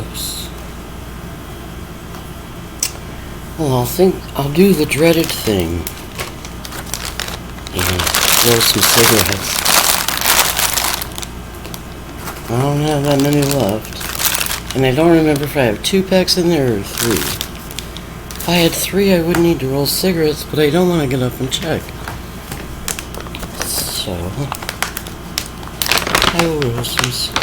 Oops. Well, I'll do the dreaded thing and roll some cigarettes. I don't have that many left, and I don't remember if I have 2 packs in there or 3. If I had 3, I wouldn't need to roll cigarettes, but I don't want to get up and check. So, I will roll some.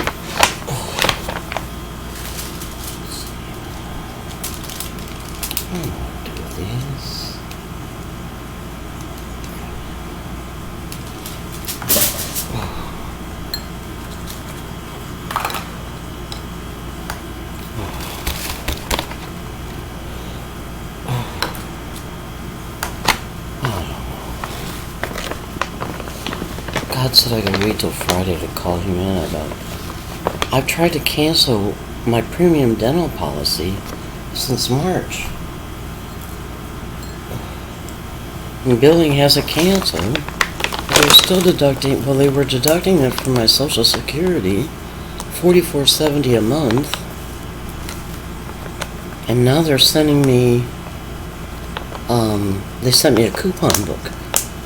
God said I can wait till Friday to call him in about. I've tried to cancel my premium dental policy since March. And billing hasn't canceled. They're still deducting, well, they were deducting it from my Social Security, $44.70 a month. And now they're sending me, they sent me a coupon book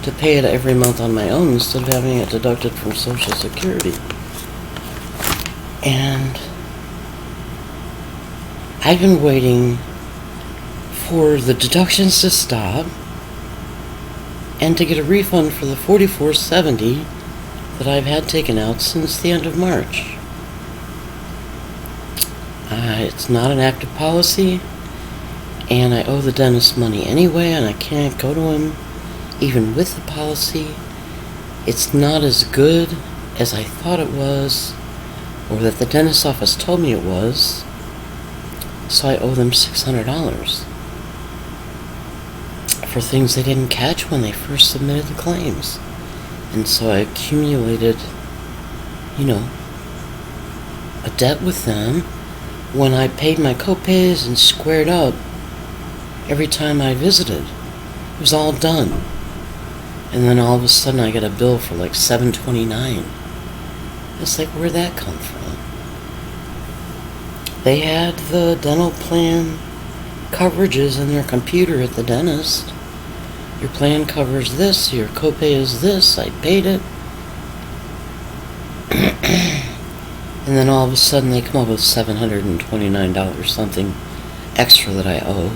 to pay it every month on my own instead of having it deducted from Social Security. And I've been waiting for the deductions to stop and to get a refund for the $44.70 that I've had taken out since the end of March. It's not an active policy, and I owe the dentist money anyway, and I can't go to him even with the policy. It's not as good as I thought it was, or that the dentist's office told me it was, so I owe them $600 for things they didn't catch when they first submitted the claims. And so I accumulated, a debt with them when I paid my copays and squared up every time I visited. It was all done. And then all of a sudden I get a bill for like $729. It's like, where'd that come from? They had the dental plan coverages in their computer at the dentist. Your plan covers this, your copay is this, I paid it. And then all of a sudden they come up with $729 something extra that I owe.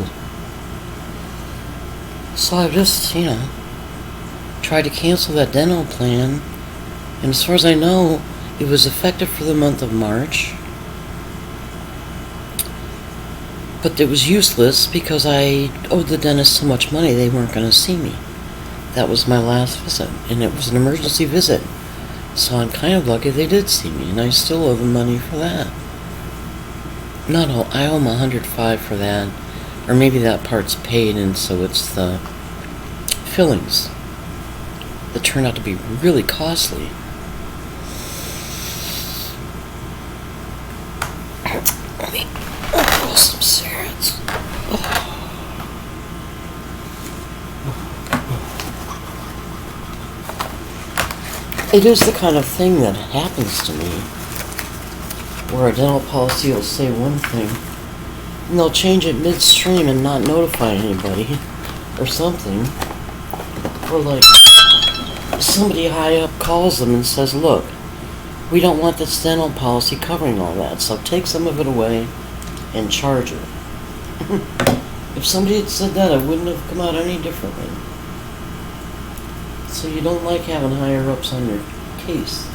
So I just, tried to cancel that dental plan, and as far as I know, it was effective for the month of March, but it was useless because I owed the dentist so much money they weren't going to see me. That was my last visit, and it was an emergency visit, so I'm kind of lucky they did see me, and I still owe them money for that. I owe them $105 for that, or maybe that part's paid, and so it's the fillings that turned out to be really costly. Let me roll some cigarettes. It is the kind of thing that happens to me, where a dental policy will say one thing, and they'll change it midstream and not notify anybody, or something. Or like, somebody high up calls them and says, look, we don't want this dental policy covering all that, so take some of it away and charge it. If somebody had said that, I wouldn't have come out any differently. So you don't like having higher ups on your case.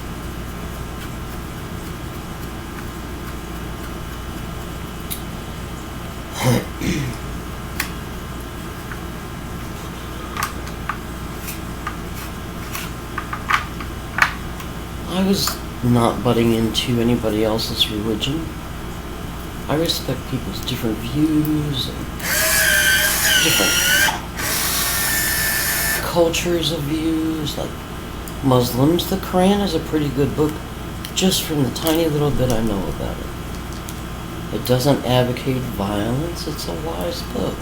I was not butting into anybody else's religion. I respect people's different views and different cultures of views. Like Muslims, the Quran is a pretty good book, just from the tiny little bit I know about it. It doesn't advocate violence, it's a wise book.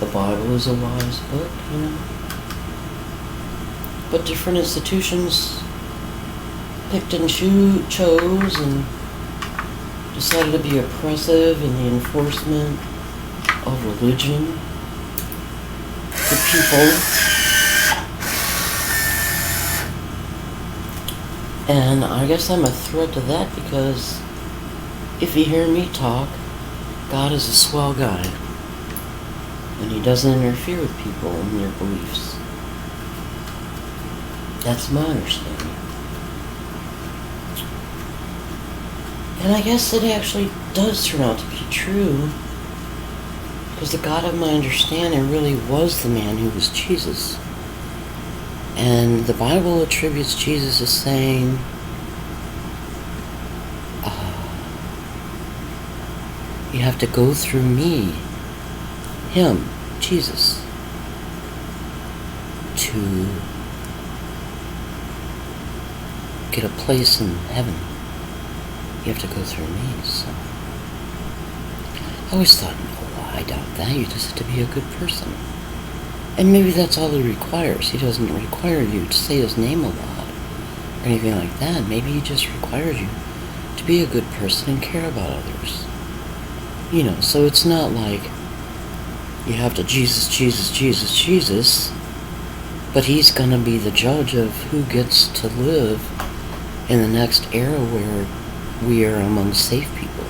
The Bible is a wise book, But different institutions picked and chose and decided to be oppressive in the enforcement of religion to people. And I guess I'm a threat to that because if you hear me talk, God is a swell guy. And he doesn't interfere with people and their beliefs. That's my understanding. And I guess it actually does turn out to be true, because the God of my understanding really was the man who was Jesus. And the Bible attributes Jesus as saying, you have to go through me, him, Jesus, to get a place in heaven. You have to go through me. So I always thought, no, I doubt that. You just have to be a good person. And maybe that's all he requires. He doesn't require you to say his name a lot or anything like that. Maybe he just requires you to be a good person and care about others. You know, so it's not like you have to Jesus, but he's going to be the judge of who gets to live in the next era where we are among safe people.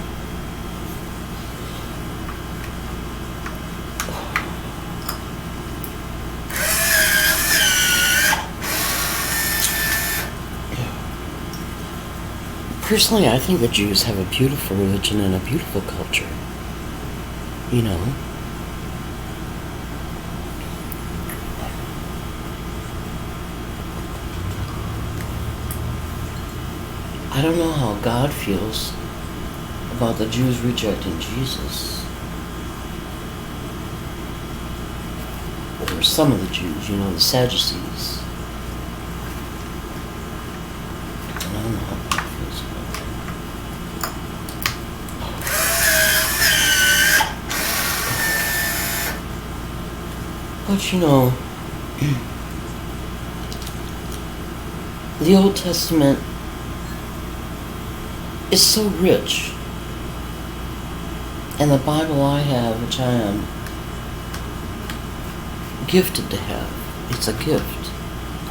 Personally, I think the Jews have a beautiful religion and a beautiful culture. You know? I don't know how God feels about the Jews rejecting Jesus. Or some of the Jews, you know, the Sadducees. I don't know how God feels about that. But you know, the Old Testament is so rich, and the Bible I have, which I am gifted to have, it's a gift.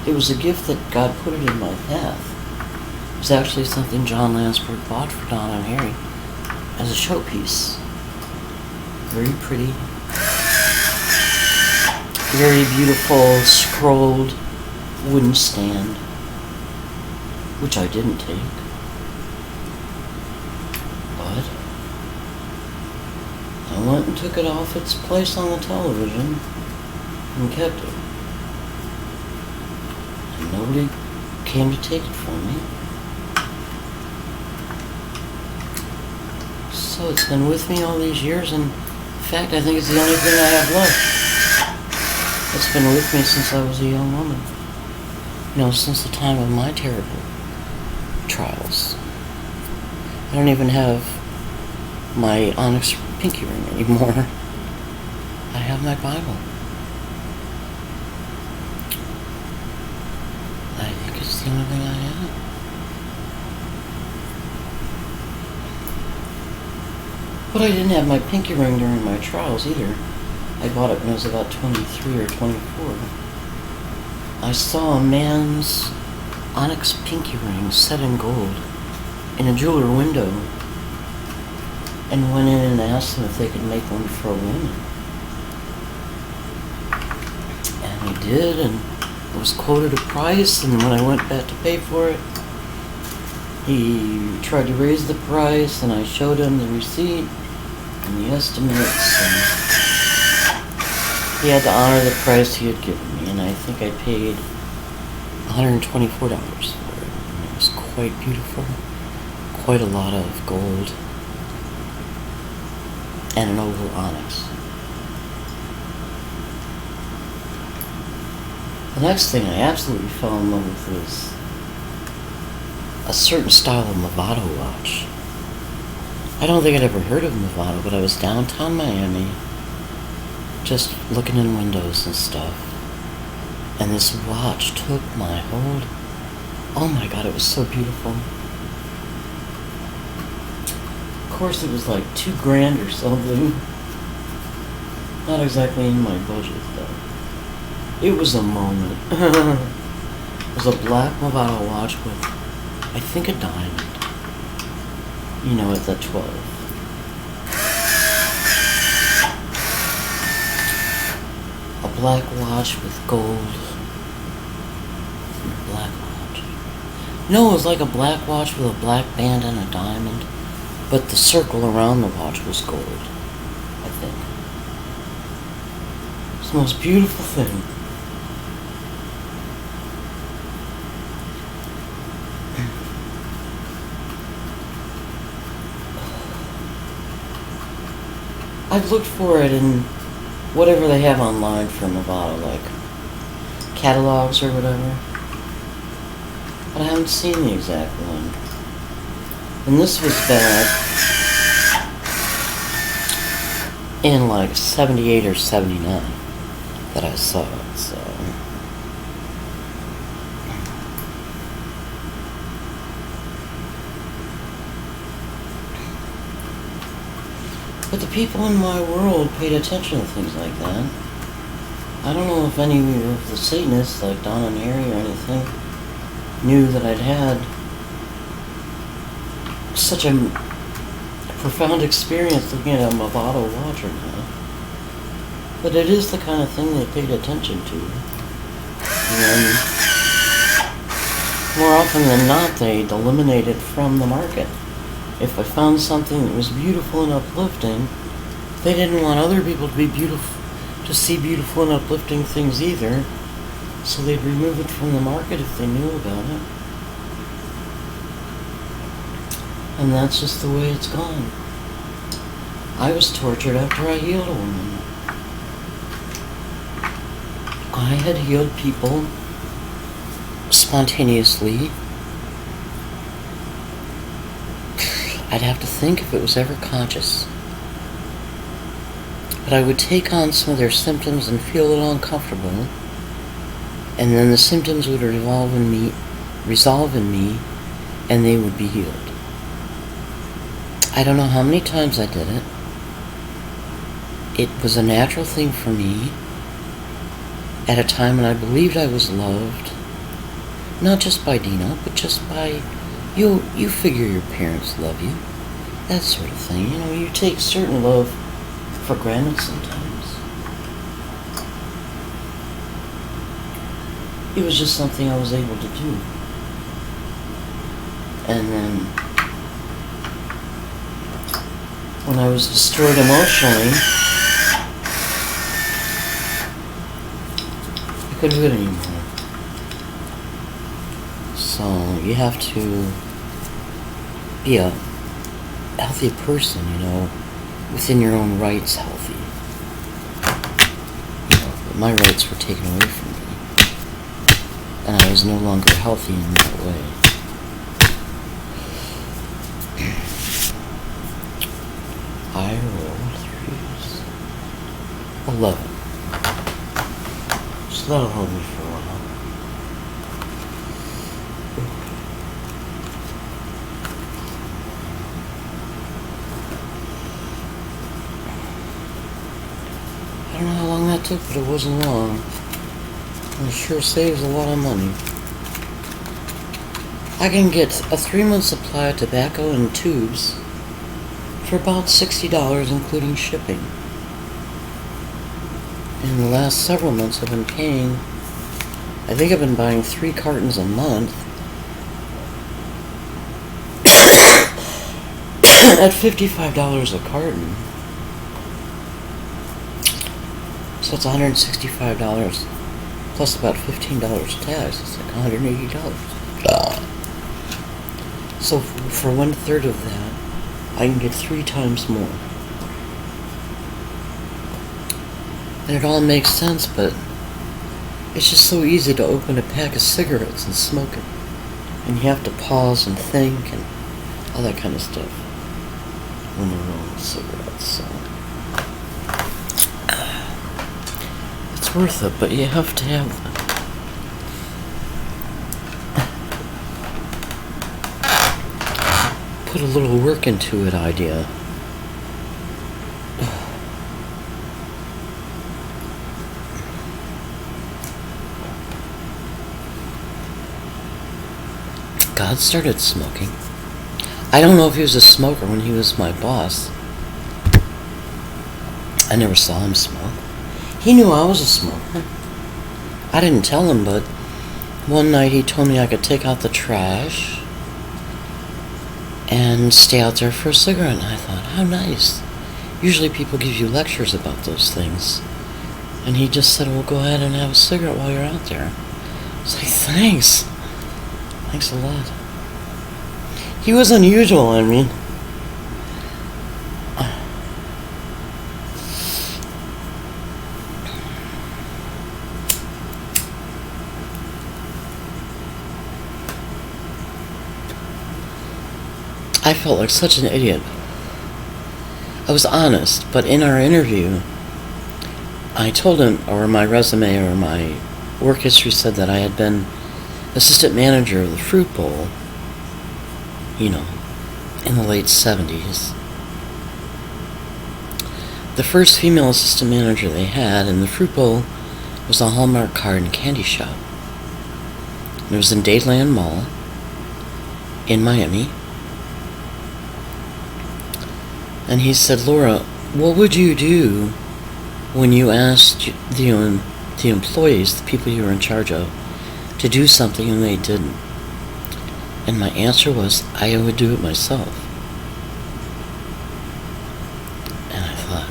It was a gift that God put it in my path. It was actually something John Lansburg bought for Donna and Harry as a showpiece. Very pretty, very beautiful, scrolled wooden stand, which I didn't take. I went and took it off its place on the television and kept it. And nobody came to take it from me. So it's been with me all these years, and in fact, I think it's the only thing I have left. It's been with me since I was a young woman. You know, since the time of my terrible trials. I don't even have my onyx pinky ring anymore. I have my Bible. I think it's the only thing I have. But I didn't have my pinky ring during my trials either. I bought it when I was about 23 or 24. I saw a man's onyx pinky ring set in gold in a jeweler window, and went in and asked them if they could make one for a woman. And he did, and it was quoted a price, and when I went back to pay for it, he tried to raise the price, and I showed him the receipt and the estimates, and he had to honor the price he had given me, and I think I paid $124 for it. And it was quite beautiful, quite a lot of gold, and an oval onyx. The next thing I absolutely fell in love with was a certain style of Movado watch. I don't think I'd ever heard of Movado, but I was downtown Miami, just looking in windows and stuff, and this watch took my hold. Oh my God, it was so beautiful. course, it was like $2,000 or something. Not exactly in my budget, though. It was a moment. It was a black Movado watch with, I think, a diamond. You know, at the 12. A black watch with gold. Black watch. No, it was like a black watch with a black band and a diamond. But the circle around the watch was gold, I think. It's the most beautiful thing. I've looked for it in whatever they have online for Movado, like catalogs or whatever. But I haven't seen the exact one. And this was back in like 78 or 79 that I saw it, so. But the people in my world paid attention to things like that. I don't know if any of the Satanists, like Don and Harry or anything, knew that I'd had such a profound experience looking at a Movado watch or not. But it is the kind of thing they paid attention to. And more often than not, they'd eliminate it from the market. If I found something that was beautiful and uplifting, they didn't want other people to be beautiful, to see beautiful and uplifting things either, so they'd remove it from the market if they knew about it. And that's just the way it's gone. I was tortured after I healed a woman. I had healed people spontaneously. I'd have to think if it was ever conscious. But I would take on some of their symptoms and feel a little uncomfortable, and then the symptoms would resolve in me, and they would be healed. I don't know how many times I did it. It was a natural thing for me at a time when I believed I was loved, not just by Dino, but just by you figure your parents love you, that sort of thing. You know, you take certain love for granted sometimes. It was just something I was able to do. And then, when I was destroyed emotionally, I couldn't do it anymore. So you have to be a healthy person, you know, within your own rights, healthy. You know, but my rights were taken away from me, and I was no longer healthy in that way. I rolled 3s. 11. So that'll hold me for a while. I don't know how long that took, but it wasn't long. And it sure saves a lot of money. I can get a 3-month supply of tobacco in tubes for about $60, including shipping. In the last several months I've been paying, I think I've been buying 3 cartons a month at $55 a carton. So it's $165 plus about $15 tax. It's like $180. So for 1/3 of that, I can get 3 times more. And it all makes sense, but it's just so easy to open a pack of cigarettes and smoke it. And you have to pause and think and all that kind of stuff when you're rolling cigarettes, so. It's worth it, but you have to have them. put a little work into it idea. God started smoking. I don't know if he was a smoker when he was my boss. I never saw him smoke. He knew I was a smoker. I didn't tell him, but one night he told me I could take out the trash and stay out there for a cigarette. And I thought, how nice. Usually people give you lectures about those things. And he just said, well, go ahead and have a cigarette while you're out there. I was like, thanks. Thanks a lot. He was unusual, I mean. I felt like such an idiot. I was honest, but in our interview, I told him, or my resume or my work history said that I had been assistant manager of the Fruit Bowl, in the late 70s. The first female assistant manager they had in the Fruit Bowl was a Hallmark card and candy shop. It was in Dadeland Mall in Miami. And he said, Laura, what would you do when you asked the employees, the people you were in charge of, to do something and they didn't? And my answer was, I would do it myself. And I thought,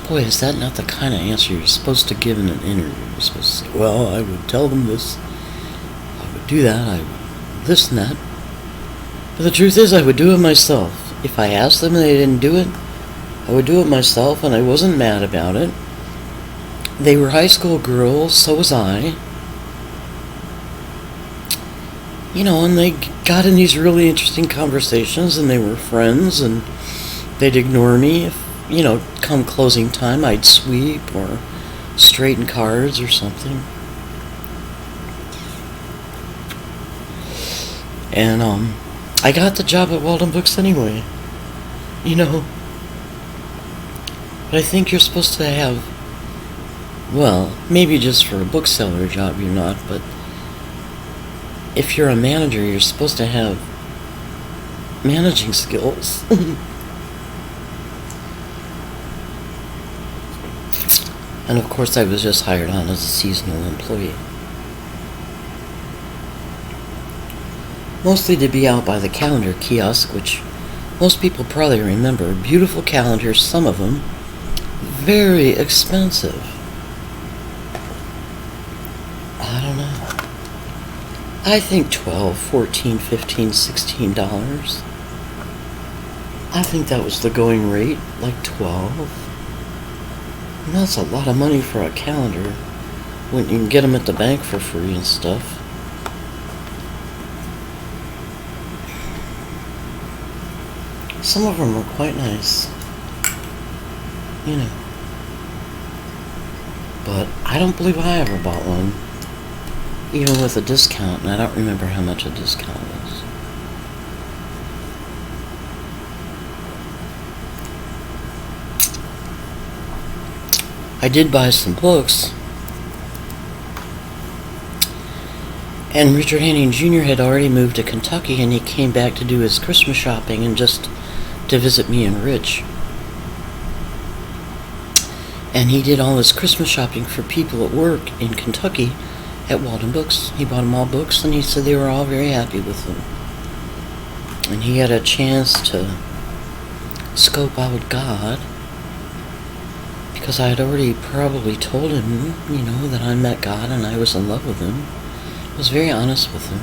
boy, is that not the kind of answer you're supposed to give in an interview? You're supposed to say, well, I would tell them this, I would do that, I would this and that. But the truth is, I would do it myself. If I asked them and they didn't do it, I would do it myself, and I wasn't mad about it. They were high school girls, so was I. And they got in these really interesting conversations, and they were friends, and they'd ignore me if, come closing time, I'd sweep or straighten cards or something. And, I got the job at Walden Books anyway, But I think you're supposed to have, well, maybe just for a bookseller job you're not, but if you're a manager, you're supposed to have managing skills. And of course I was just hired on as a seasonal employee. Mostly to be out by the calendar kiosk, which most people probably remember. Beautiful calendars, some of them very expensive. I don't know. I think $12, $14, $15, $16. I think that was the going rate, like $12. And that's a lot of money for a calendar when you can get them at the bank for free and stuff. Some of them are quite nice, But I don't believe I ever bought one, even with a discount, and I don't remember how much a discount was. I did buy some books, and Richard Hanning Jr. had already moved to Kentucky, and he came back to do his Christmas shopping and just to visit me and Rich. And he did all his Christmas shopping for people at work in Kentucky at Walden Books. He bought them all books, and he said they were all very happy with them. And he had a chance to scope out God, because I had already probably told him, that I met God and I was in love with him. I was very honest with him.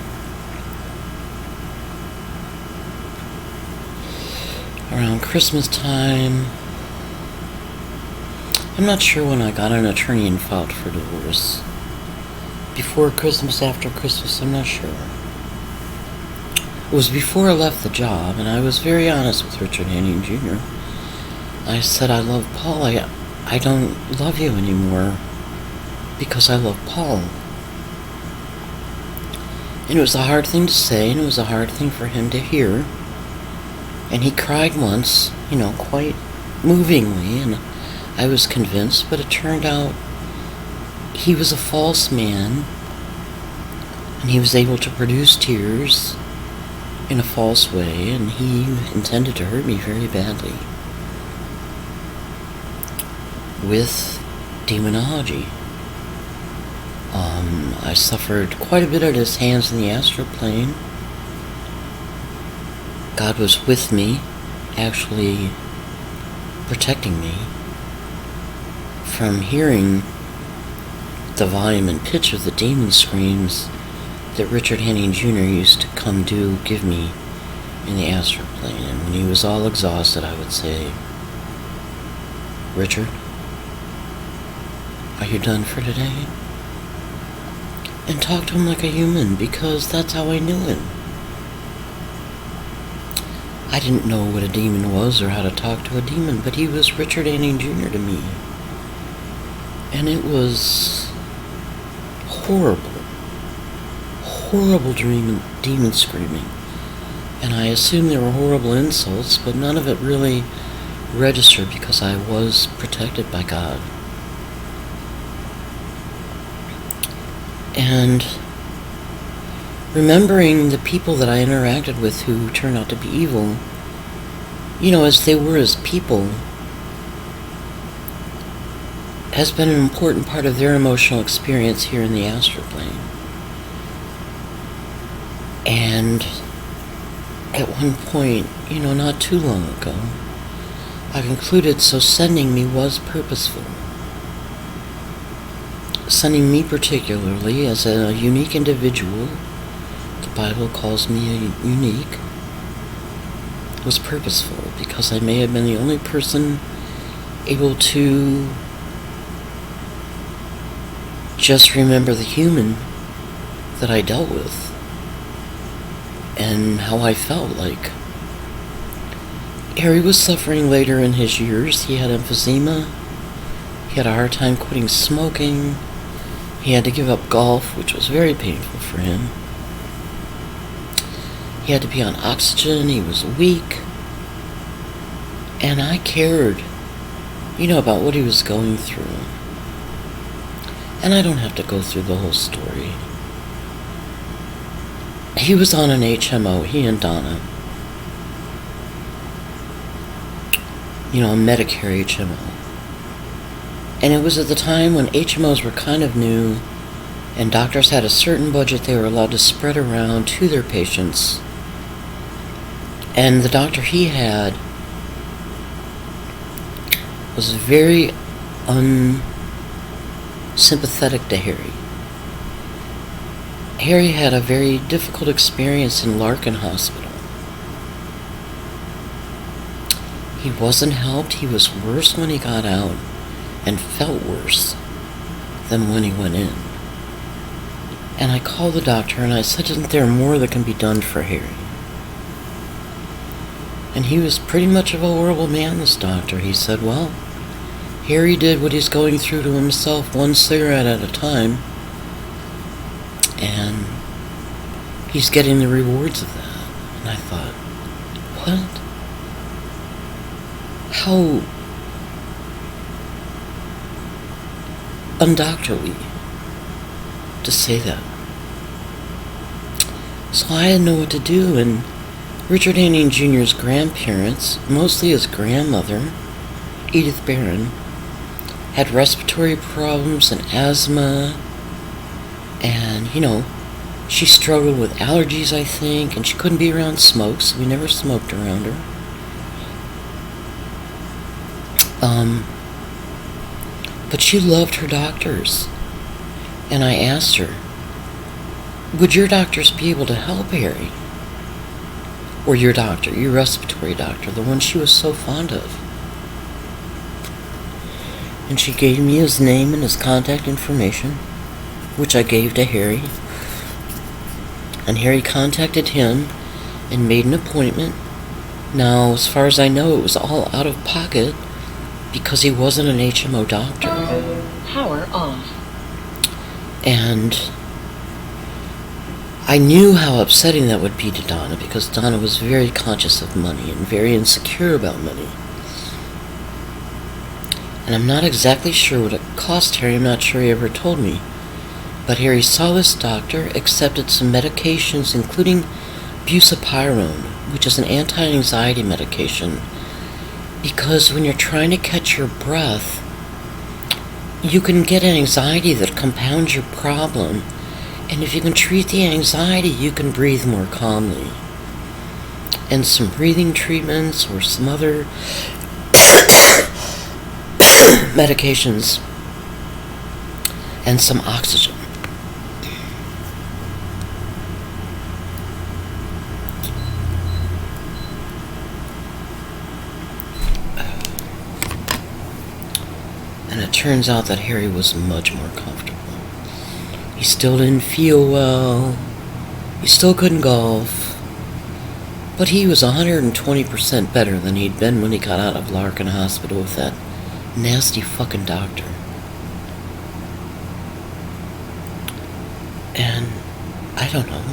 Around Christmas time, I'm not sure when I got an attorney and filed for divorce. Before Christmas, after Christmas, I'm not sure. It was before I left the job, and I was very honest with Richard Hanning Jr. I said, I love Paul. I don't love you anymore because I love Paul. And it was a hard thing to say, and it was a hard thing for him to hear. And he cried once, quite movingly, and I was convinced, but it turned out he was a false man, and he was able to produce tears in a false way, and he intended to hurt me very badly with demonology. I suffered quite a bit at his hands in the astral plane. God was with me, actually protecting me from hearing the volume and pitch of the demon screams that Richard Henning Jr. used to give me in the astral plane. And when he was all exhausted, I would say, "Richard, are you done for today?" And talk to him like a human, because that's how I knew him. I didn't know what a demon was or how to talk to a demon, but he was Richard Henning Jr. to me. And it was horrible demon screaming. And I assume they were horrible insults, but none of it really registered because I was protected by God. And remembering the people that I interacted with who turned out to be evil, as they were as people, has been an important part of their emotional experience here in the astral plane. And at one point, not too long ago, I concluded so sending me was purposeful. Sending me particularly as a unique individual, the Bible calls me unique, was purposeful, because I may have been the only person able to just remember the human that I dealt with and how I felt like. Harry was suffering later in his years. He had emphysema. He had a hard time quitting smoking. He had to give up golf, which was very painful for him. He had to be on oxygen. He was weak. And I cared, about what he was going through. And I don't have to go through the whole story. He was on an HMO, he and Donna. A Medicare HMO. And it was at the time when HMOs were kind of new, and doctors had a certain budget they were allowed to spread around to their patients. And the doctor he had was very unsympathetic to Harry. Harry had a very difficult experience in Larkin Hospital. He wasn't helped. He was worse when he got out, and felt worse than when he went in. And I called the doctor and I said, "Isn't there more that can be done for Harry?" And he was pretty much of a horrible man, this doctor. He said, "Well, Harry did what he's going through to himself, one cigarette at a time, and he's getting the rewards of that." And I thought, what? How undoctorly to say that. So I didn't know what to do, and Richard Henning Jr.'s grandparents, mostly his grandmother, Edith Barron, had respiratory problems and asthma, and, she struggled with allergies, I think, and she couldn't be around smoke, so we never smoked around her. But she loved her doctors. And I asked her, "Would your doctors be able to help Harry?" Or your doctor, your respiratory doctor, the one she was so fond of. And she gave me his name and his contact information, which I gave to Harry. And Harry contacted him and made an appointment. Now, as far as I know, it was all out of pocket because he wasn't an HMO doctor. Power off. And I knew how upsetting that would be to Donna because Donna was very conscious of money and very insecure about money. And I'm not exactly sure what it cost Harry. I'm not sure he ever told me. But Harry saw this doctor, accepted some medications, including bucipyrone, which is an anti-anxiety medication. Because when you're trying to catch your breath, you can get anxiety that compounds your problem. And if you can treat the anxiety, you can breathe more calmly. And some breathing treatments or some other medications and some oxygen. And it turns out that Harry was much more comfortable. He still didn't feel well. He still couldn't golf. But he was 120% better than he'd been when he got out of Larkin Hospital with that nasty fucking doctor. And I don't know.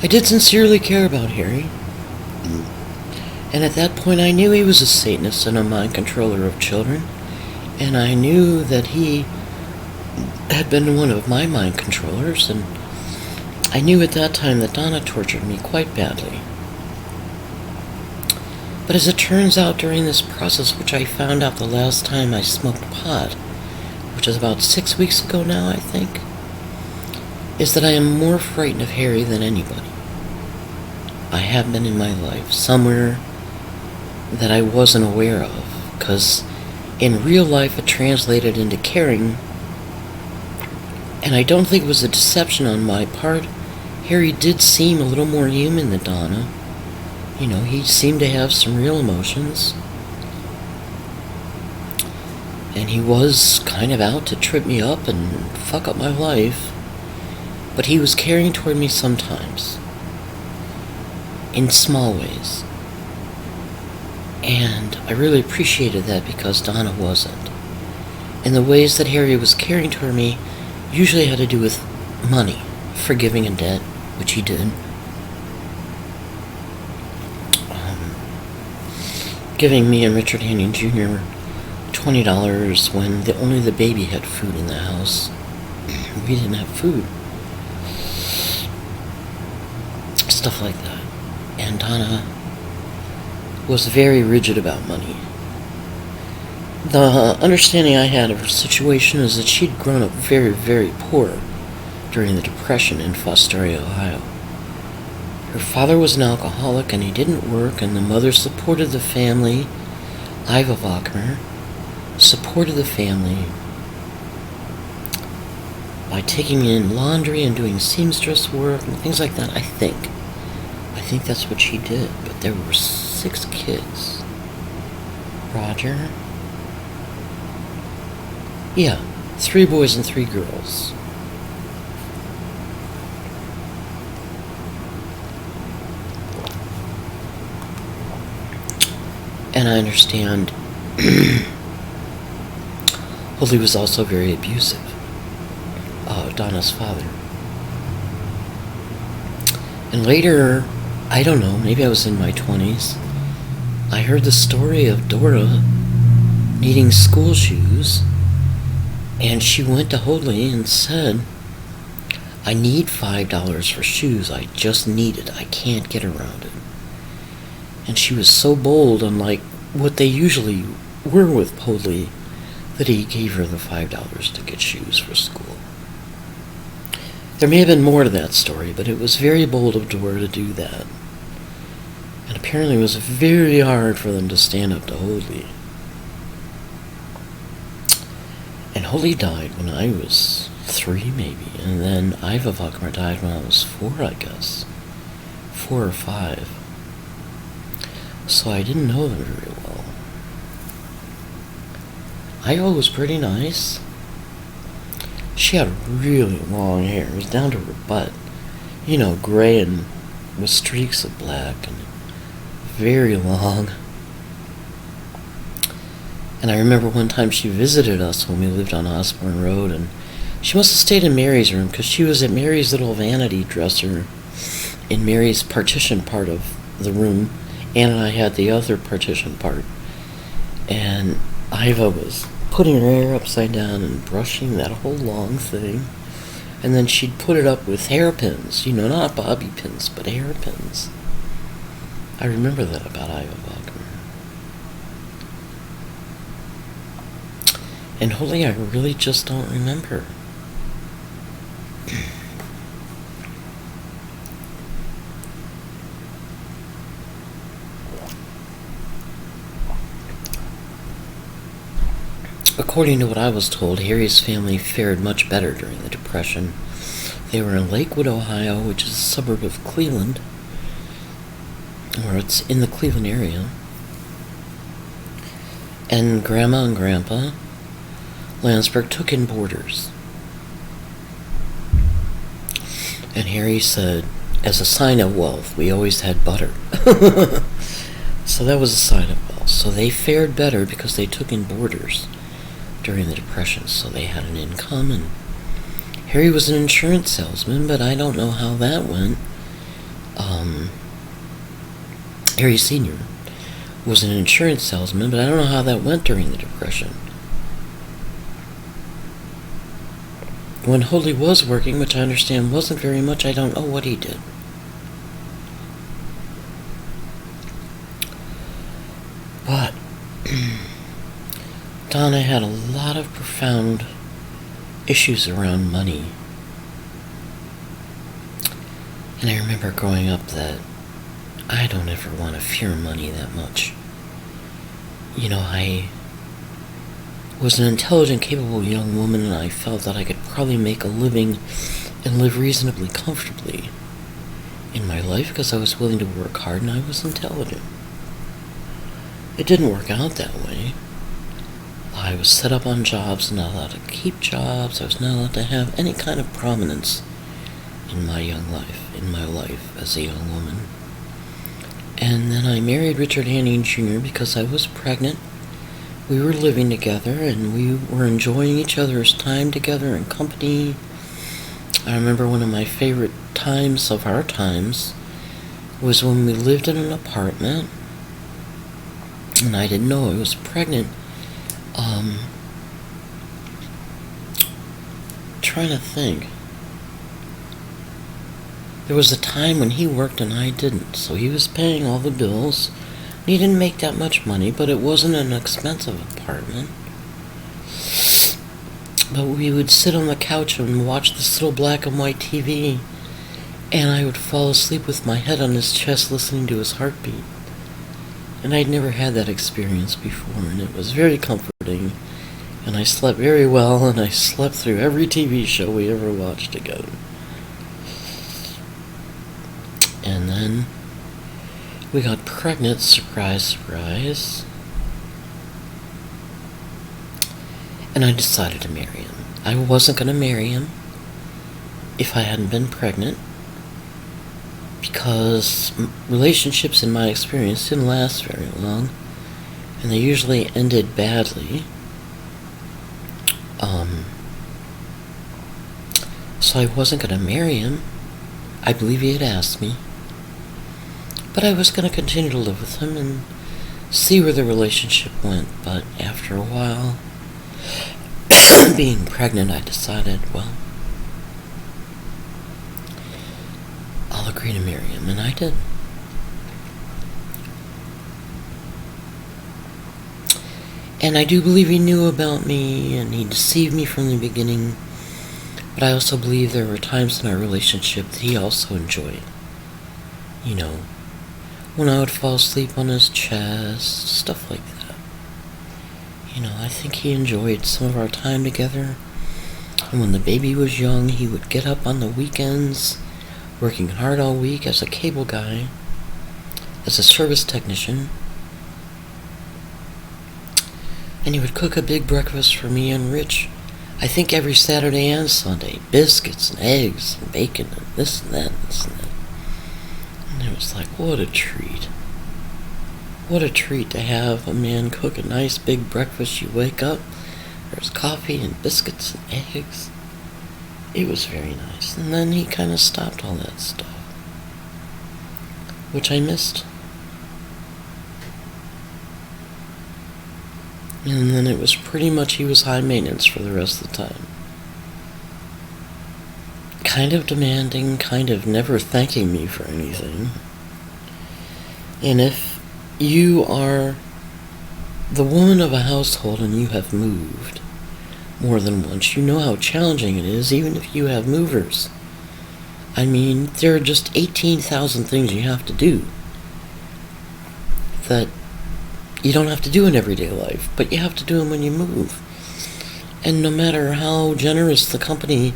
I did sincerely care about Harry. And at that point I knew he was a Satanist and a mind controller of children. And I knew that he had been one of my mind controllers, and I knew at that time that Donna tortured me quite badly. But as it turns out during this process, which I found out the last time I smoked pot, which is about 6 weeks ago now, I think, is that I am more frightened of Harry than anybody. I have been in my life, somewhere that I wasn't aware of, because in real life it translated into caring. And I don't think it was a deception on my part. Harry did seem a little more human than Donna. You know, he seemed to have some real emotions. And he was kind of out to trip me up and fuck up my life. But he was caring toward me sometimes. In small ways. And I really appreciated that because Donna wasn't. And the ways that Harry was caring toward me usually had to do with money, forgiving a debt, which he did. Giving me and Richard Hanning Jr. $20 when only the baby had food in the house. We didn't have food. Stuff like that. And Donna was very rigid about money. The understanding I had of her situation is that she'd grown up very, very poor during the Depression in Fostoria, Ohio. Her father was an alcoholic and he didn't work, and the mother supported the family. Iva Wagner supported the family by taking in laundry and doing seamstress work and things like that, I think. I think that's what she did, but there were 6 kids. Roger. Yeah, 3 boys and 3 girls. And I understand Holy was also very abusive. Donna's father. And later, I don't know, maybe I was in my 20s, I heard the story of Dora needing school shoes, and she went to Hoadley and said, I need $5 for shoes, I just need it, I can't get around it. And she was so bold, unlike what they usually were with Hoadley, that he gave her the $5 to get shoes for school. There may have been more to that story, but it was very bold of Dora to do that. And apparently it was very hard for them to stand up to Hoadley. And Hoadley died when I was 3, maybe. And then Iva Wagner died when I was 4, I guess. 4 or 5. So I didn't know them very well. Iva was pretty nice. She had really long hair. It was down to her butt. You know, gray and with streaks of black and very long. And I remember one time she visited us when we lived on Osborne Road, and She must have stayed in Mary's room because she was at Mary's little vanity dresser in Mary's partition part of the room. Ann and I had the other partition part. And Iva was putting her hair upside down and brushing that whole long thing. And then she'd put it up with hairpins. Not bobby pins, but hairpins. I remember that about Iva Wagner. And Holy, I really just don't remember. According to what I was told, Harry's family fared much better during the Depression. They were in Lakewood, Ohio, which is a suburb of Cleveland, or it's in the Cleveland area. And Grandma and Grandpa Landsberg took in boarders. And Harry said, as a sign of wealth, we always had butter. So that was a sign of wealth. So they fared better because they took in boarders during the Depression, so they had an income. And Harry was an insurance salesman, but I don't know how that went. Harry Sr. was an insurance salesman, but I don't know how that went during the Depression. When Holy was working, which I understand wasn't very much, I don't know what he did. But Donna had a lot of profound issues around money. And I remember growing up that I don't ever want to fear money that much. I was an intelligent, capable young woman, and I felt that I could probably make a living and live reasonably comfortably in my life because I was willing to work hard and I was intelligent. It didn't work out that way. I was set up on jobs, not allowed to keep jobs. I was not allowed to have any kind of prominence in my life as a young woman. And then I married Richard Hanning Jr. because I was pregnant. We were living together and we were enjoying each other's time together and company. I remember one of my favorite times of our times was when we lived in an apartment and I didn't know I was pregnant. Trying to think. There was a time when he worked and I didn't, so he was paying all the bills. He didn't make that much money, but it wasn't an expensive apartment. But we would sit on the couch and watch this little black and white TV, and I would fall asleep with my head on his chest listening to his heartbeat. And I'd never had that experience before, and it was very comforting. And I slept very well, and I slept through every TV show we ever watched together. And then we got pregnant, surprise, surprise. And I decided to marry him. I wasn't going to marry him if I hadn't been pregnant, because relationships, in my experience, didn't last very long, and they usually ended badly. So I wasn't going to marry him. I believe he had asked me. But I was going to continue to live with him and see where the relationship went. But after a while, being pregnant, I decided, well, I'll agree to marry him, and I did. And I do believe he knew about me, and he deceived me from the beginning. But I also believe there were times in our relationship that he also enjoyed. When I would fall asleep on his chest, stuff like that. I think he enjoyed some of our time together. And when the baby was young, he would get up on the weekends, working hard all week as a cable guy, as a service technician. And he would cook a big breakfast for me and Rich, I think every Saturday and Sunday. Biscuits and eggs and bacon and this and that and this and that. And it was like, what a treat. What a treat to have a man cook a nice big breakfast. You wake up, there's coffee and biscuits and eggs. it was very nice. And then he kind of stopped all that stuff, which I missed. And then it was pretty much he was high maintenance for the rest of the time. Kind of demanding, kind of never thanking me for anything. And if you are the woman of a household and you have moved more than once, you know how challenging it is, even if you have movers. I mean, there are just 18,000 things you have to do that you don't have to do in everyday life, but you have to do them when you move. And no matter how generous the company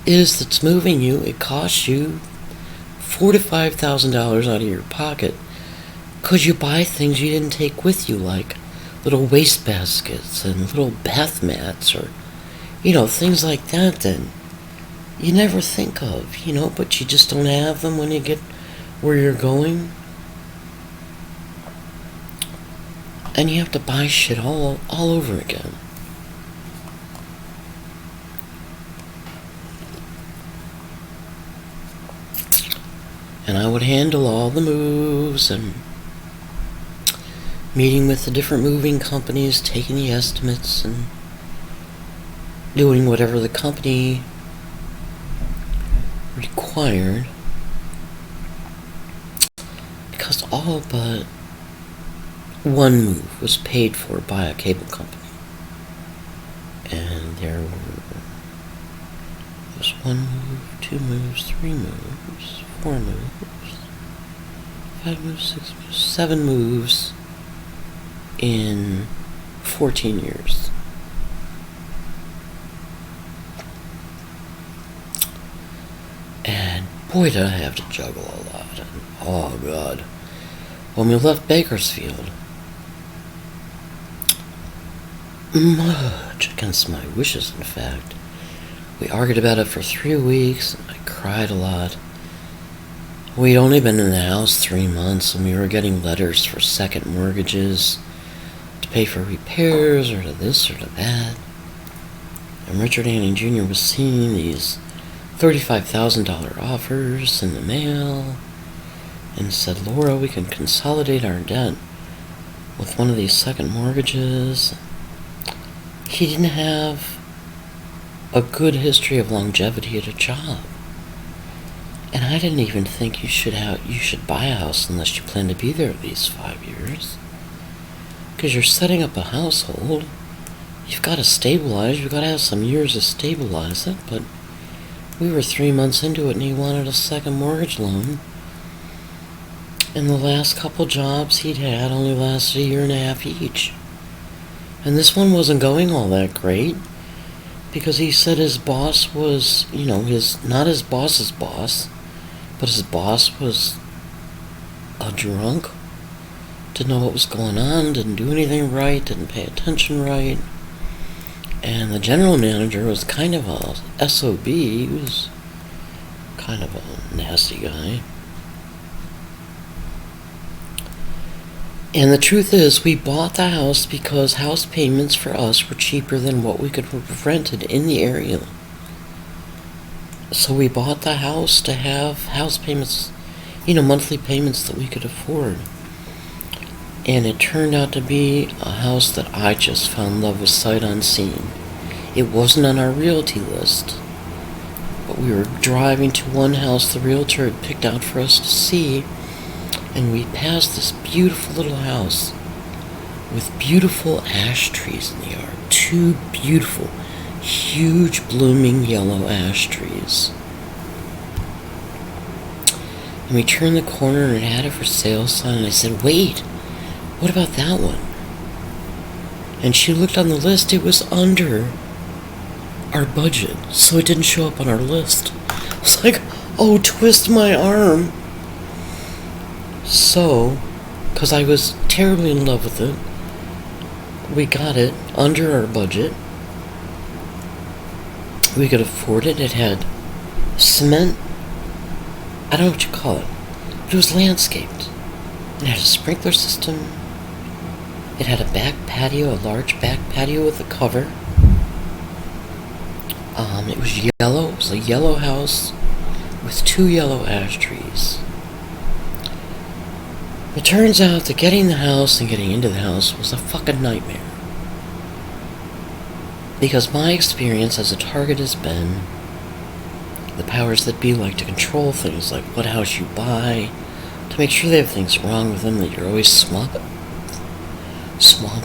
is that's moving you, it costs you $4,000 to $5,000 out of your pocket because you buy things you didn't take with you, like little waste baskets and little bath mats, or, things like that you never think of, but you just don't have them when you get where you're going. And you have to buy shit all over again. And I would handle all the moves and meeting with the different moving companies, taking the estimates, and doing whatever the company required. Because all but one move was paid for by a cable company. And there was 1 move, 2 moves, 3 moves, 4 moves, 5 moves, 6 moves, 7 moves in 14 years. And boy, did I have to juggle a lot. And, oh God. When we left Bakersfield, much against my wishes, in fact, we argued about it for 3 weeks, and I cried a lot. We'd only been in the house 3 months, and we were getting letters for second mortgages to pay for repairs, or to this or to that. And Richard Anning Jr. was seeing these $35,000 offers in the mail, and said, Laura, we can consolidate our debt with one of these second mortgages. He didn't have a good history of longevity at a job. And I didn't even think you should buy a house unless you plan to be there at least 5 years. Because you're setting up a household. You've got to stabilize. You've got to have some years to stabilize it. But we were 3 months into it and he wanted a second mortgage loan. And the last couple jobs he'd had only lasted 1.5 years each. And this one wasn't going all that great, because he said his boss was, not his boss's boss, but his boss was a drunk, didn't know what was going on, didn't do anything right, didn't pay attention right. And the general manager was kind of a SOB, he was kind of a nasty guy. And the truth is, we bought the house because house payments for us were cheaper than what we could have rented in the area. So we bought the house to have house payments, monthly payments that we could afford. And it turned out to be a house that I just found love with sight unseen. It wasn't on our realty list, but we were driving to one house the realtor had picked out for us to see. And we passed this beautiful little house with beautiful ash trees in the yard. 2 beautiful, huge blooming yellow ash trees. And we turned the corner and it had a for sale sign, and I said, wait, what about that one? And she looked on the list, it was under our budget, so it didn't show up on our list. I was like, oh, twist my arm. So, because I was terribly in love with it, we got it under our budget. We could afford it. It had cement, I don't know what you call it, but it was landscaped. It had a sprinkler system. It had a back patio, a large back patio with a cover. It was yellow. It was a yellow house with 2 yellow ash trees. It turns out that getting the house and getting into the house was a fucking nightmare. Because my experience as a target has been the powers that be like to control things like what house you buy, to make sure they have things wrong with them, that you're always swamped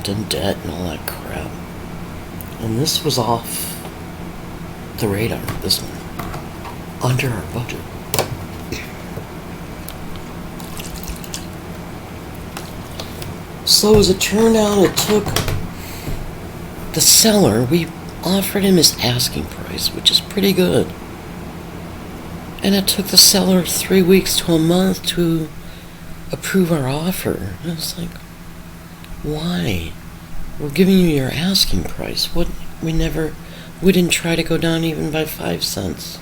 in debt and all that crap. And this was off the radar, this one. Under our budget. So as it turned out, it took the seller, we offered him his asking price, which is pretty good. And it took the seller 3 weeks to a month to approve our offer. And I was like, why? We're giving you your asking price. What? We didn't try to go down even by 5 cents.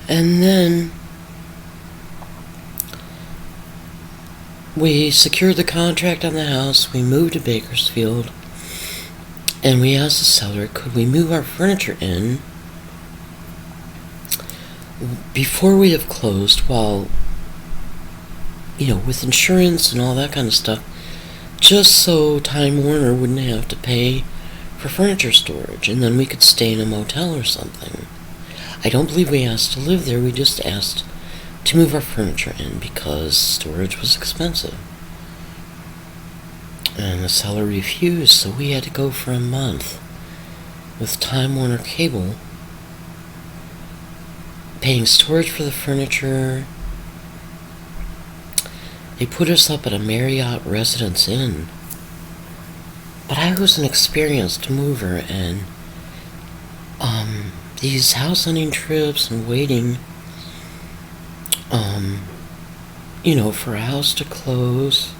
And then we secured the contract on the house, we moved to Bakersfield, and we asked the seller, could we move our furniture in before we have closed, while, with insurance and all that kind of stuff, just so Time Warner wouldn't have to pay for furniture storage, and then we could stay in a motel or something. I don't believe we asked to live there, we just asked to move our furniture in because storage was expensive. And the seller refused, so we had to go for a month with Time Warner Cable, paying storage for the furniture. They put us up at a Marriott Residence Inn. But I was an experienced mover, and these house hunting trips and waiting, for a house to close.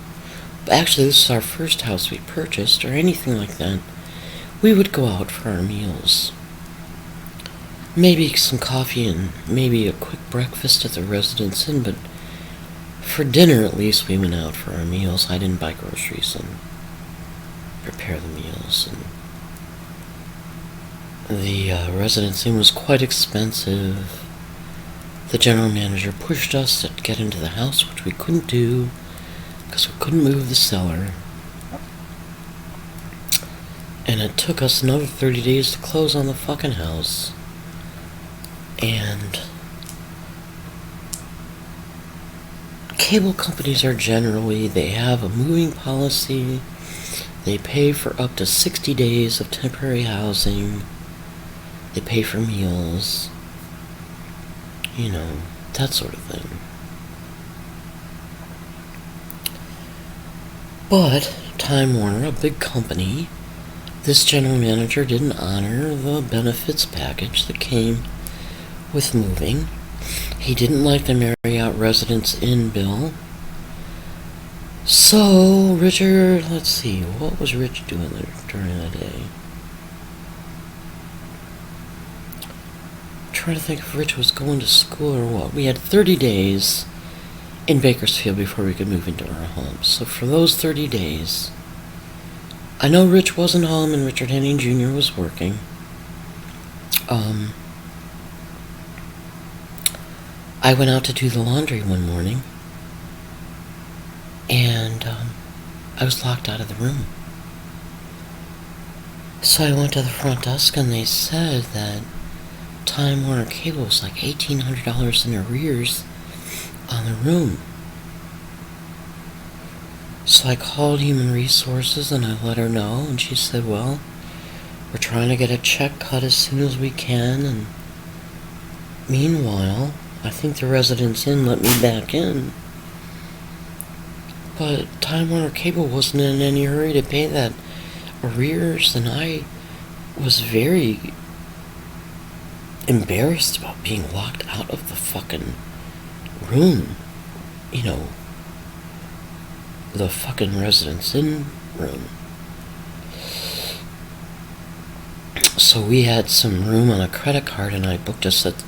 Actually, this is our first house we purchased, or anything like that. We would go out for our meals. Maybe some coffee and maybe a quick breakfast at the Residence Inn, but for dinner at least we went out for our meals. I didn't buy groceries and prepare the meals. And the Residence Inn was quite expensive. The general manager pushed us to get into the house, which we couldn't do because we couldn't move the cellar. And it took us another 30 days to close on the fucking house. And cable companies are generally, they have a moving policy. They pay for up to 60 days of temporary housing. They pay for meals. That sort of thing. But Time Warner, a big company, this general manager didn't honor the benefits package that came with moving. He didn't like the Marriott Residence Inn bill. So, Richard, let's see, what was Rich doing there during the day? I'm trying to think if Rich was going to school or what. We had 30 days in Bakersfield before we could move into our home. So for those 30 days, I know Rich wasn't home and Richard Henning Jr. was working. I went out to do the laundry one morning, and I was locked out of the room. So I went to the front desk and they said that Time Warner Cable was like $1,800 in arrears on the room. So I called Human Resources and I let her know, and she said, well, we're trying to get a check cut as soon as we can, and meanwhile, I think the Residence Inn let me back in. But Time Warner Cable wasn't in any hurry to pay that arrears, and I was very embarrassed about being locked out of the fucking room. The fucking Residence Inn room. So we had some room on a credit card, and I booked us at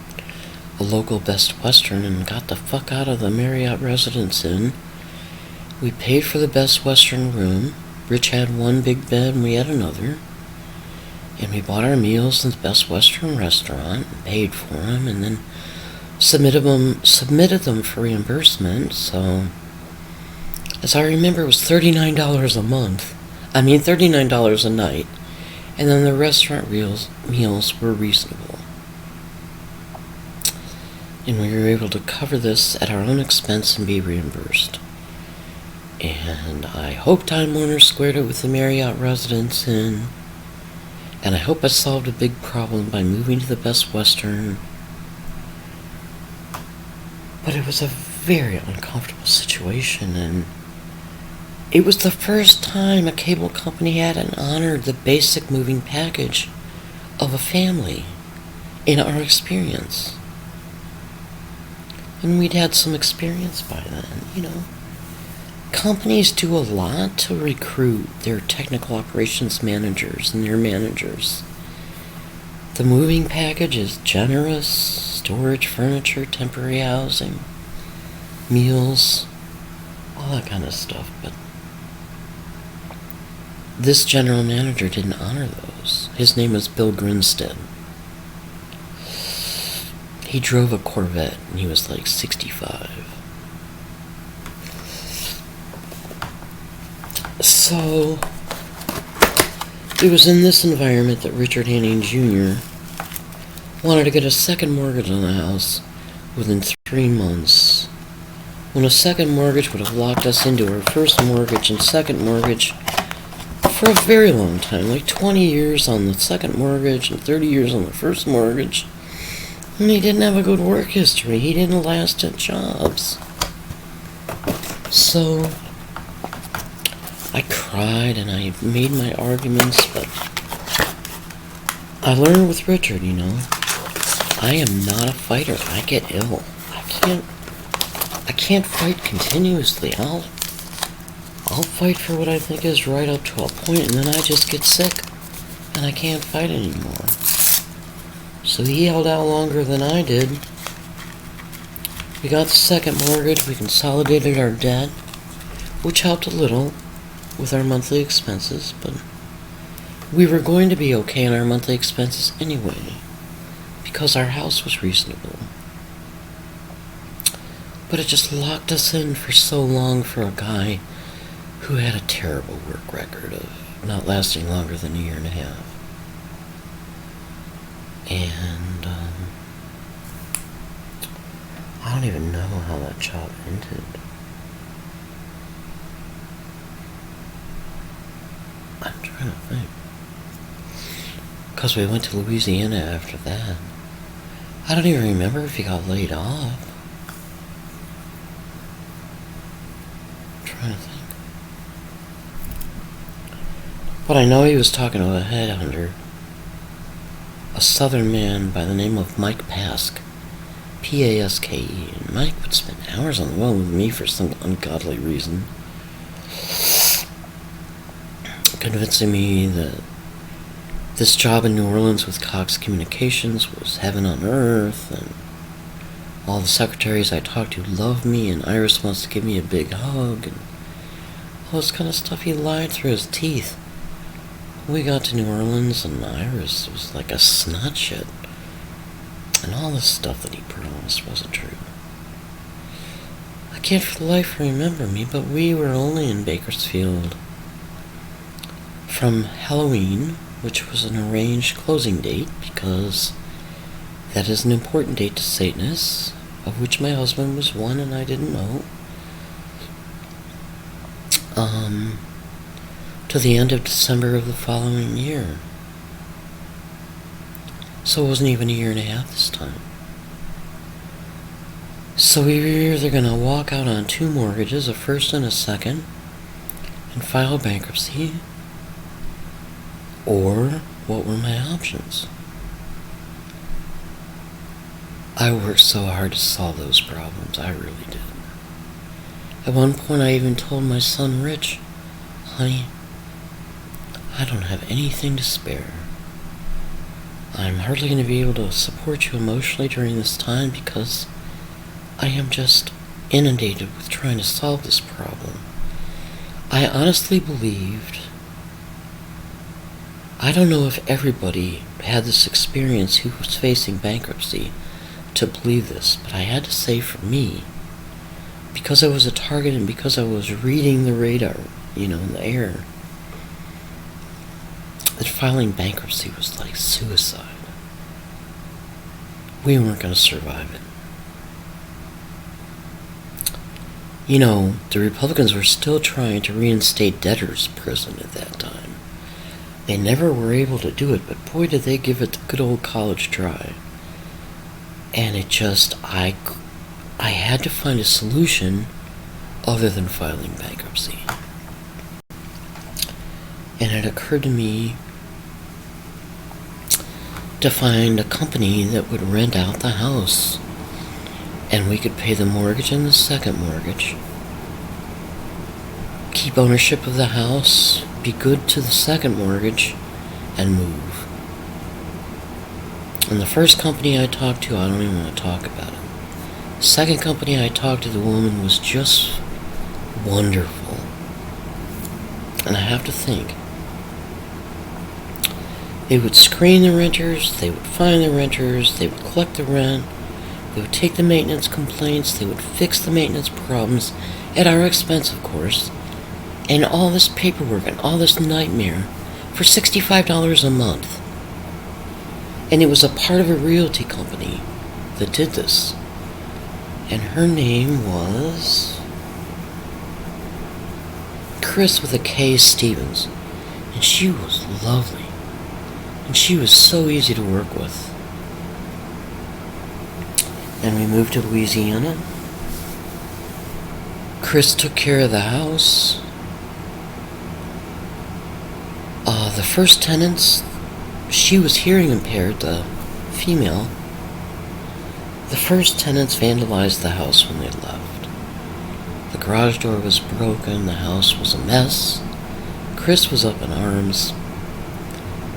a local Best Western and got the fuck out of the Marriott Residence Inn. We paid for the Best Western room. Rich had one big bed and we had another. And we bought our meals in the Best Western restaurant and paid for them and then submitted them for reimbursement. So, as I remember, it was $39 a month. $39 a night. And then the restaurant meals were reasonable. And we were able to cover this at our own expense and be reimbursed. And I hope Time Warner squared it with the Marriott Residence Inn. And I hope I solved a big problem by moving to the Best Western. But it was a very uncomfortable situation, and it was the first time a cable company hadn't honored the basic moving package of a family in our experience. And we'd had some experience by then, Companies do a lot to recruit their technical operations managers and their managers. The moving package is generous: storage, furniture, temporary housing, meals, all that kind of stuff. But this general manager didn't honor those. His name was Bill Grinstead. He drove a Corvette and he was like 65. So, it was in this environment that Richard Hanning Jr. wanted to get a second mortgage on the house within 3 months, when a second mortgage would have locked us into our first mortgage and second mortgage for a very long time, like 20 years on the second mortgage and 30 years on the first mortgage. And he didn't have a good work history. He didn't last at jobs. So I cried and I made my arguments, but I learned with Richard, I am not a fighter. I get ill. I can't fight continuously. I'll fight for what I think is right up to a point, and then I just get sick and I can't fight anymore. So he held out longer than I did. We got the second mortgage. We consolidated our debt, which helped a little with our monthly expenses, but we were going to be okay in our monthly expenses anyway, because our house was reasonable. But it just locked us in for so long for a guy who had a terrible work record of not lasting longer than a year and a half. And I don't even know how that job ended. I'm trying to think. Because we went to Louisiana after that. I don't even remember if he got laid off. I'm trying to think. But I know he was talking to a headhunter. A southern man by the name of Mike Paske. P-A-S-K-E. And Mike would spend hours on the phone with me for some ungodly reason, convincing me that this job in New Orleans with Cox Communications was heaven on earth, and all the secretaries I talked to love me, and Iris wants to give me a big hug, and all this kind of stuff. He lied through his teeth. We got to New Orleans, and Iris was like a snot shit, and all this stuff that he promised wasn't true. I can't for the life remember me, but we were only in Bakersfield from Halloween, which was an arranged closing date, because that is an important date to Satanists, of which my husband was one and I didn't know, to the end of December of the following year. So it wasn't even a year and a half this time. So we were either going to walk out on 2 mortgages, a first and a second, and file bankruptcy, or what were my options? I worked so hard to solve those problems, I really did. At one point I even told my son Rich, honey, I don't have anything to spare. I'm hardly going to be able to support you emotionally during this time because I am just inundated with trying to solve this problem. I honestly believed, I don't know if everybody had this experience who was facing bankruptcy to believe this, but I had to say for me, because I was a target and because I was reading the radar, in the air, that filing bankruptcy was like suicide. We weren't going to survive it. The Republicans were still trying to reinstate debtors' prison at that time. They never were able to do it, but boy did they give it the good old college try. And it just, I had to find a solution other than filing bankruptcy. And it occurred to me to find a company that would rent out the house. And we could pay the mortgage and the second mortgage. Keep ownership of the house, be good to the second mortgage, and move. And the first company I talked to, I don't even want to talk about it. The second company I talked to, the woman was just wonderful. And I have to think. They would screen the renters, they would find the renters, they would collect the rent, they would take the maintenance complaints, they would fix the maintenance problems, at our expense, of course, and all this paperwork and all this nightmare for $65 a month. And it was a part of a realty company that did this. And her name was Chris with a K Stevens. And she was lovely. And she was so easy to work with. And we moved to Louisiana. Chris took care of the house. The first tenants, she was hearing impaired, the female. The first tenants vandalized the house when they left. The garage door was broken, the house was a mess. Chris was up in arms.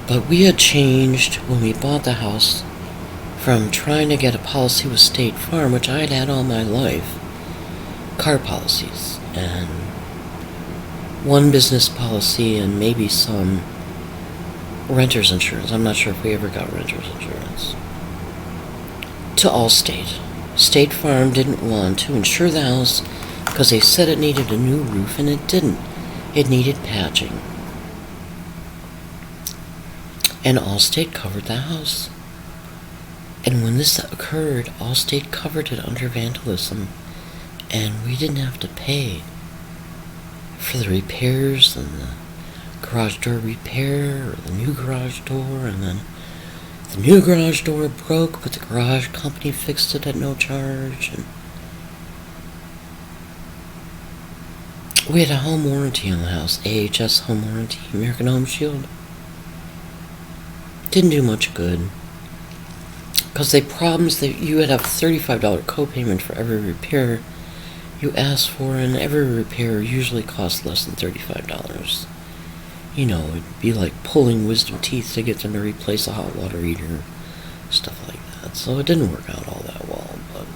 But we had changed when we bought the house from trying to get a policy with State Farm, which I had had all my life, car policies, and one business policy and maybe some renter's insurance. I'm not sure if we ever got renter's insurance. To Allstate. State Farm didn't want to insure the house because they said it needed a new roof, and it didn't. It needed patching. And Allstate covered the house. And when this occurred, Allstate covered it under vandalism, and we didn't have to pay for the repairs and the garage door repair or the new garage door, and then the new garage door broke, but the garage company fixed it at no charge. And we had a home warranty on the house, AHS home warranty, American Home Shield. Didn't do much good, because they promised that you would have a $35 copayment for every repair you asked for, and every repair usually costs less than $35. It'd be like pulling wisdom teeth to get them to replace a hot water heater, stuff like that. So it didn't work out all that well, but...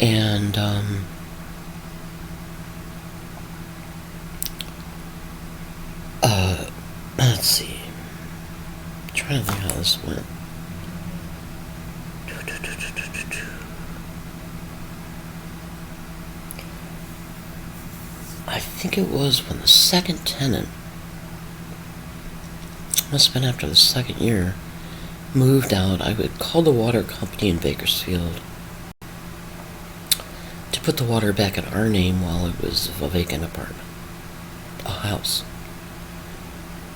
And, let's see. I'm trying to think how this went. I think it was when the second tenant, must have been after the second year, moved out. I would call the water company in Bakersfield to put the water back in our name while it was a vacant apartment, a house.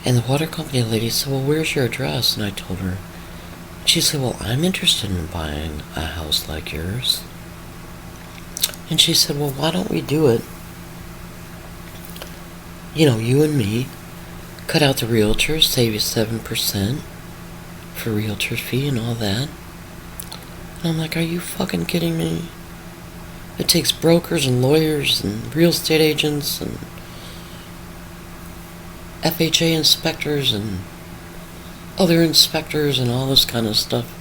And the water company lady said, well, where's your address? And I told her. She said, well, I'm interested in buying a house like yours. And she said, well, why don't we do it? You and me, cut out the realtors, save you 7% for realtor fee and all that. And I'm like, are you fucking kidding me? It takes brokers and lawyers and real estate agents and FHA inspectors and other inspectors and all this kind of stuff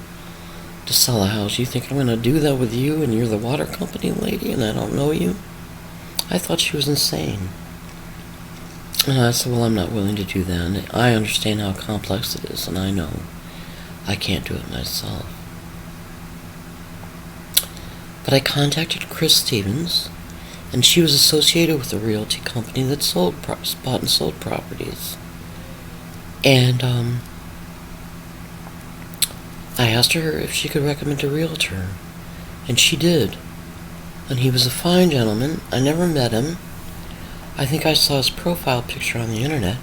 to sell a house. You think I'm going to do that with you and you're the water company lady and I don't know you? I thought she was insane. And I said, well, I'm not willing to do that. And I understand how complex it is, and I know I can't do it myself. But I contacted Chris Stevens, and she was associated with a realty company that bought and sold properties. And I asked her if she could recommend a realtor, and she did. And he was a fine gentleman. I never met him. I think I saw his profile picture on the internet.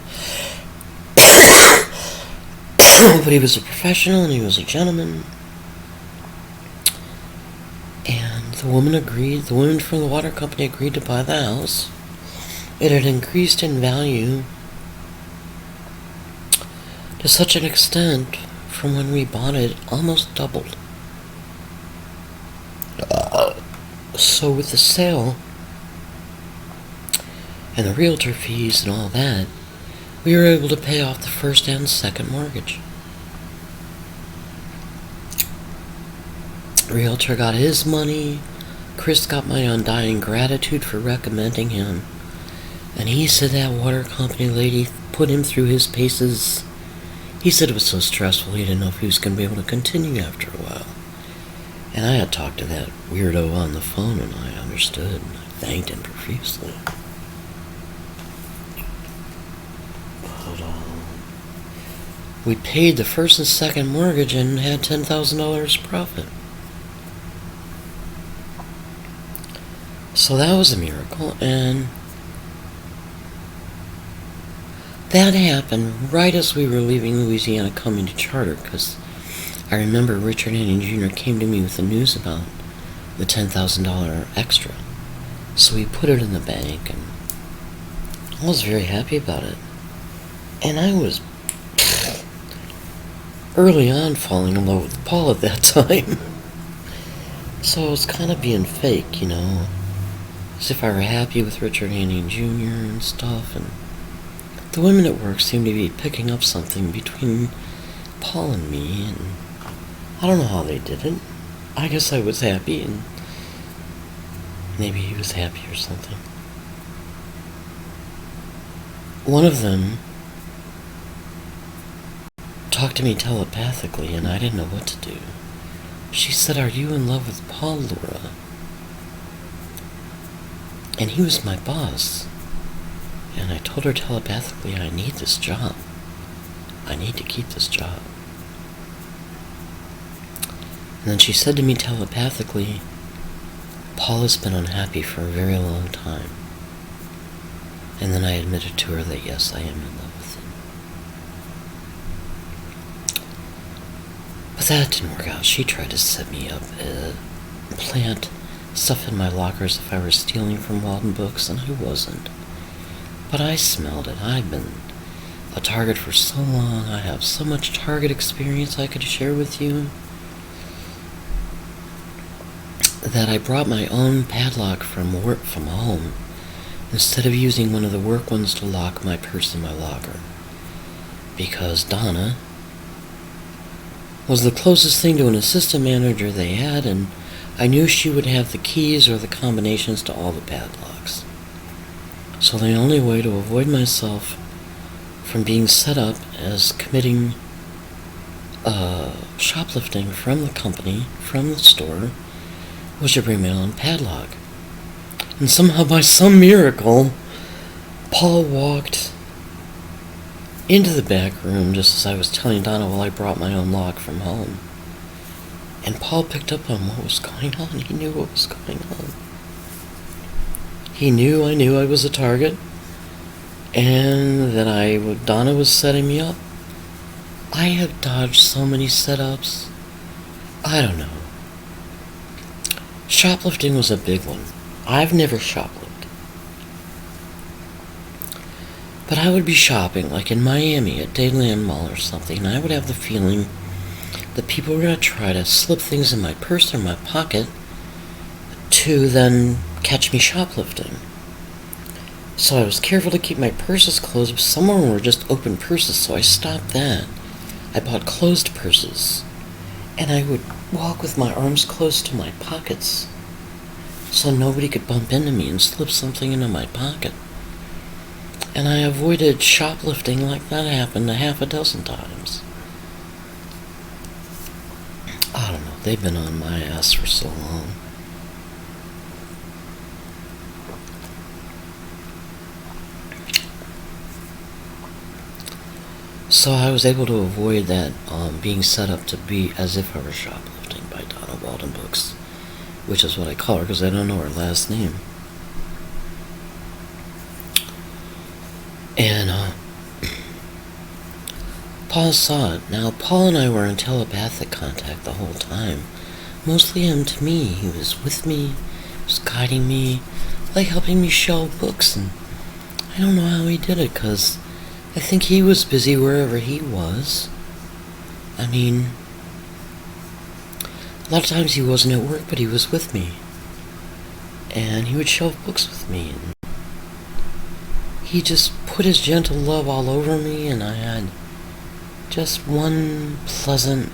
But he was a professional and he was a gentleman. And the woman from the water company agreed to buy the house. It had increased in value to such an extent from when we bought it, almost doubled. So with the sale and the realtor fees and all that, we were able to pay off the first and second mortgage. Realtor got his money. Chris got my undying gratitude for recommending him. And he said that water company lady put him through his paces. He said it was so stressful he didn't know if he was going to be able to continue after a while. And I had talked to that weirdo on the phone, and I understood. I thanked him profusely. But we paid the first and second mortgage and had $10,000 profit. So that was a miracle, and that happened right as we were leaving Louisiana coming to charter, because I remember Richard Hanning Jr. came to me with the news about the $10,000 extra. So we put it in the bank, and I was very happy about it. And I was early on falling in love with Paul at that time. So I was kind of being fake, as if I were happy with Richard Hanning Jr. and stuff, and the women at work seemed to be picking up something between Paul and me, and I don't know how they did it. I guess I was happy, and maybe he was happy or something. One of them talked to me telepathically, and I didn't know what to do. She said, "Are you in love with Paul, Laura?" And he was my boss. And I told her telepathically, I need this job. I need to keep this job. And then she said to me telepathically, Paul has been unhappy for a very long time. And then I admitted to her that yes, I am in love with him. But that didn't work out. She tried to set me up, plant stuff in my lockers if I were stealing from Walden Books, and I wasn't. But I smelled it. I've been a Target for so long. I have so much Target experience I could share with you that I brought my own padlock from home instead of using one of the work ones to lock my purse in my locker. Because Donna was the closest thing to an assistant manager they had, and I knew she would have the keys or the combinations to all the padlocks. So the only way to avoid myself from being set up as committing shoplifting from the company, from the store, was to bring my own padlock. And somehow, by some miracle, Paul walked into the back room just as I was telling Donna, well, I brought my own lock from home. And Paul picked up on what was going on. He knew what was going on. He knew I knew I was a target, and that Donna was setting me up. I have dodged so many setups. I don't know. Shoplifting was a big one. I've never shoplifted. But I would be shopping, like in Miami at Dayland Mall or something, and I would have the feeling that people were going to try to slip things in my purse or my pocket to then catch me shoplifting. So I was careful to keep my purses closed, but some of them were just open purses, so I stopped that. I bought closed purses, and I would walk with my arms close to my pockets so nobody could bump into me and slip something into my pocket. And I avoided shoplifting like that happened a half a dozen times. I don't know, they've been on my ass for so long. So I was able to avoid that being set up to be as if I were shoplifting by Donna Walden Books, which is what I call her because I don't know her last name. And Paul saw it. Now, Paul and I were in telepathic contact the whole time. Mostly him to me. He was with me, he was guiding me, like helping me shelve books, and I don't know how he did it, because I think he was busy wherever he was. I mean, a lot of times he wasn't at work, but he was with me. And he would shelve books with me, and he just put his gentle love all over me, and I had just one pleasant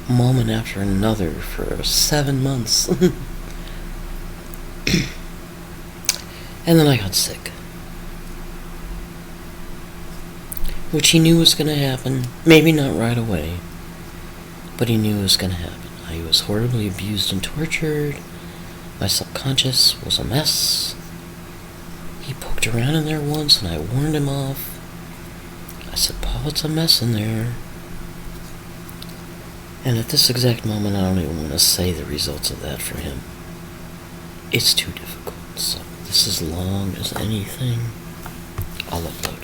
moment after another for 7 months. And then I got sick. Which he knew was going to happen. Maybe not right away, but he knew it was going to happen. I was horribly abused and tortured. My subconscious was a mess. He poked around in there once and I warned him off. I said, Paul, it's a mess in there. And at this exact moment, I don't even want to say the results of that for him. It's too difficult. So this, as long as anything, I'll upload.